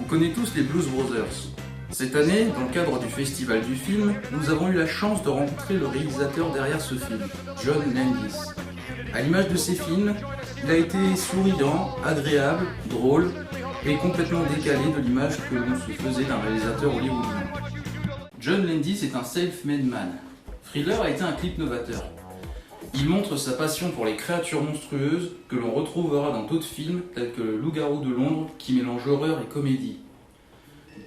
connaît tous les Blues Brothers. Cette année, dans le cadre du Festival du film, nous avons eu la chance de rencontrer le réalisateur derrière ce film, John Landis. À l'image de ses films, il a été souriant, agréable, drôle et complètement décalé de l'image que l'on se faisait d'un réalisateur hollywoodien. John Landis est un self-made man. Thriller a été un clip novateur. Il montre sa passion pour les créatures monstrueuses que l'on retrouvera dans d'autres films tels que Le Loup-garou de Londres qui mélange horreur et comédie.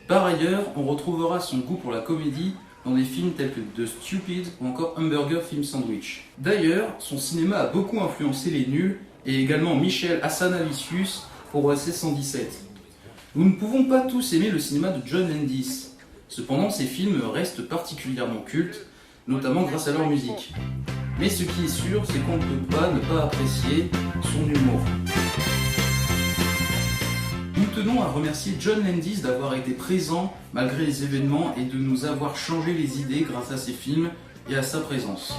Par ailleurs, on retrouvera son goût pour la comédie dans des films tels que The Stupid ou encore Hamburger Film Sandwich. D'ailleurs, son cinéma a beaucoup influencé les nuls et également Michel Hazanavicius pour OSS 117. Nous ne pouvons pas tous aimer le cinéma de John Landis. Cependant, ses films restent particulièrement cultes, notamment grâce à leur musique. Mais ce qui est sûr, c'est qu'on ne peut pas ne pas apprécier son humour. Nous tenons à remercier John Landis d'avoir été présent malgré les événements et de nous avoir changé les idées grâce à ses films et à sa présence.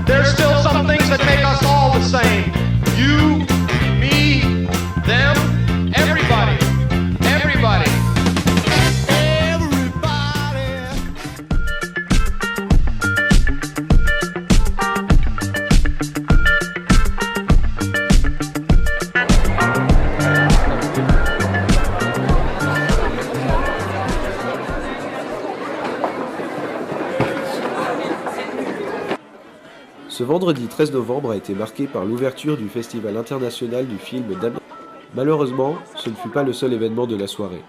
There's still some things that make us all the same. You, me, them, everybody. Everybody. Ce vendredi 13 novembre a été marqué par l'ouverture du Festival international du film d'Amiens. Malheureusement, ce ne fut pas le seul événement de la soirée.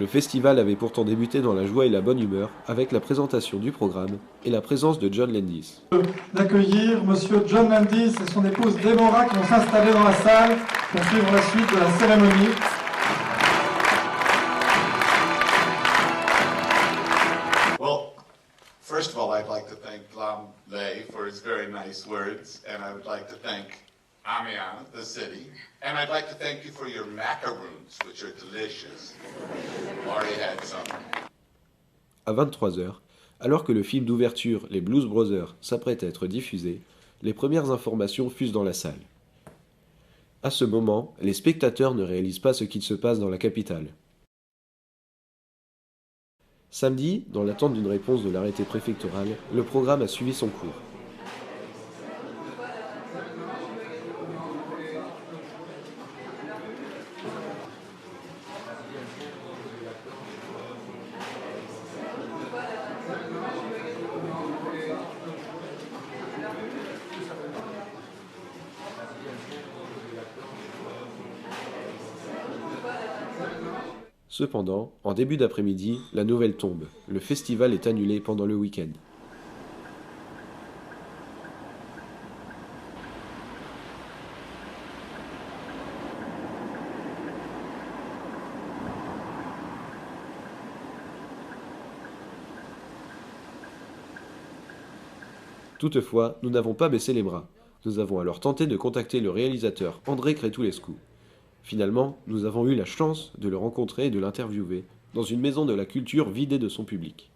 Le festival avait pourtant débuté dans la joie et la bonne humeur avec la présentation du programme et la présence de John Landis. D'accueillir Monsieur John Landis et son épouse Deborah qui vont s'installer dans la salle pour suivre la suite de la cérémonie. First of all, I'd like to thank Lam Lay for his very nice words, and I would like to thank Amiens, the city, and I'd like to thank you for your macaroons, which are delicious. Already had some. À 23h, alors que le film d'ouverture Les Blues Brothers s'apprête à être diffusé, les premières informations fusent dans la salle. À ce moment, les spectateurs ne réalisent pas ce qu'il se passe dans la capitale. Samedi, dans l'attente d'une réponse de l'arrêté préfectoral, le programme a suivi son cours. Cependant, en début d'après-midi, la nouvelle tombe. Le festival est annulé pendant le week-end. Toutefois, nous n'avons pas baissé les bras. Nous avons alors tenté de contacter le réalisateur André Cretulescu. Finalement, nous avons eu la chance de le rencontrer et de l'interviewer dans une maison de la culture vidée de son public.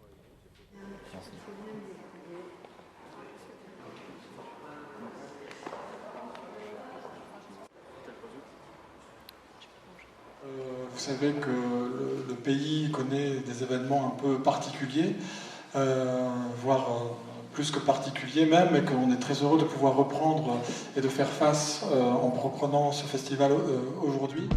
Vous savez que le pays connaît des événements un peu particuliers, voire plus que particuliers même, et qu'on est très heureux de pouvoir reprendre et de faire face en reprenant ce festival aujourd'hui.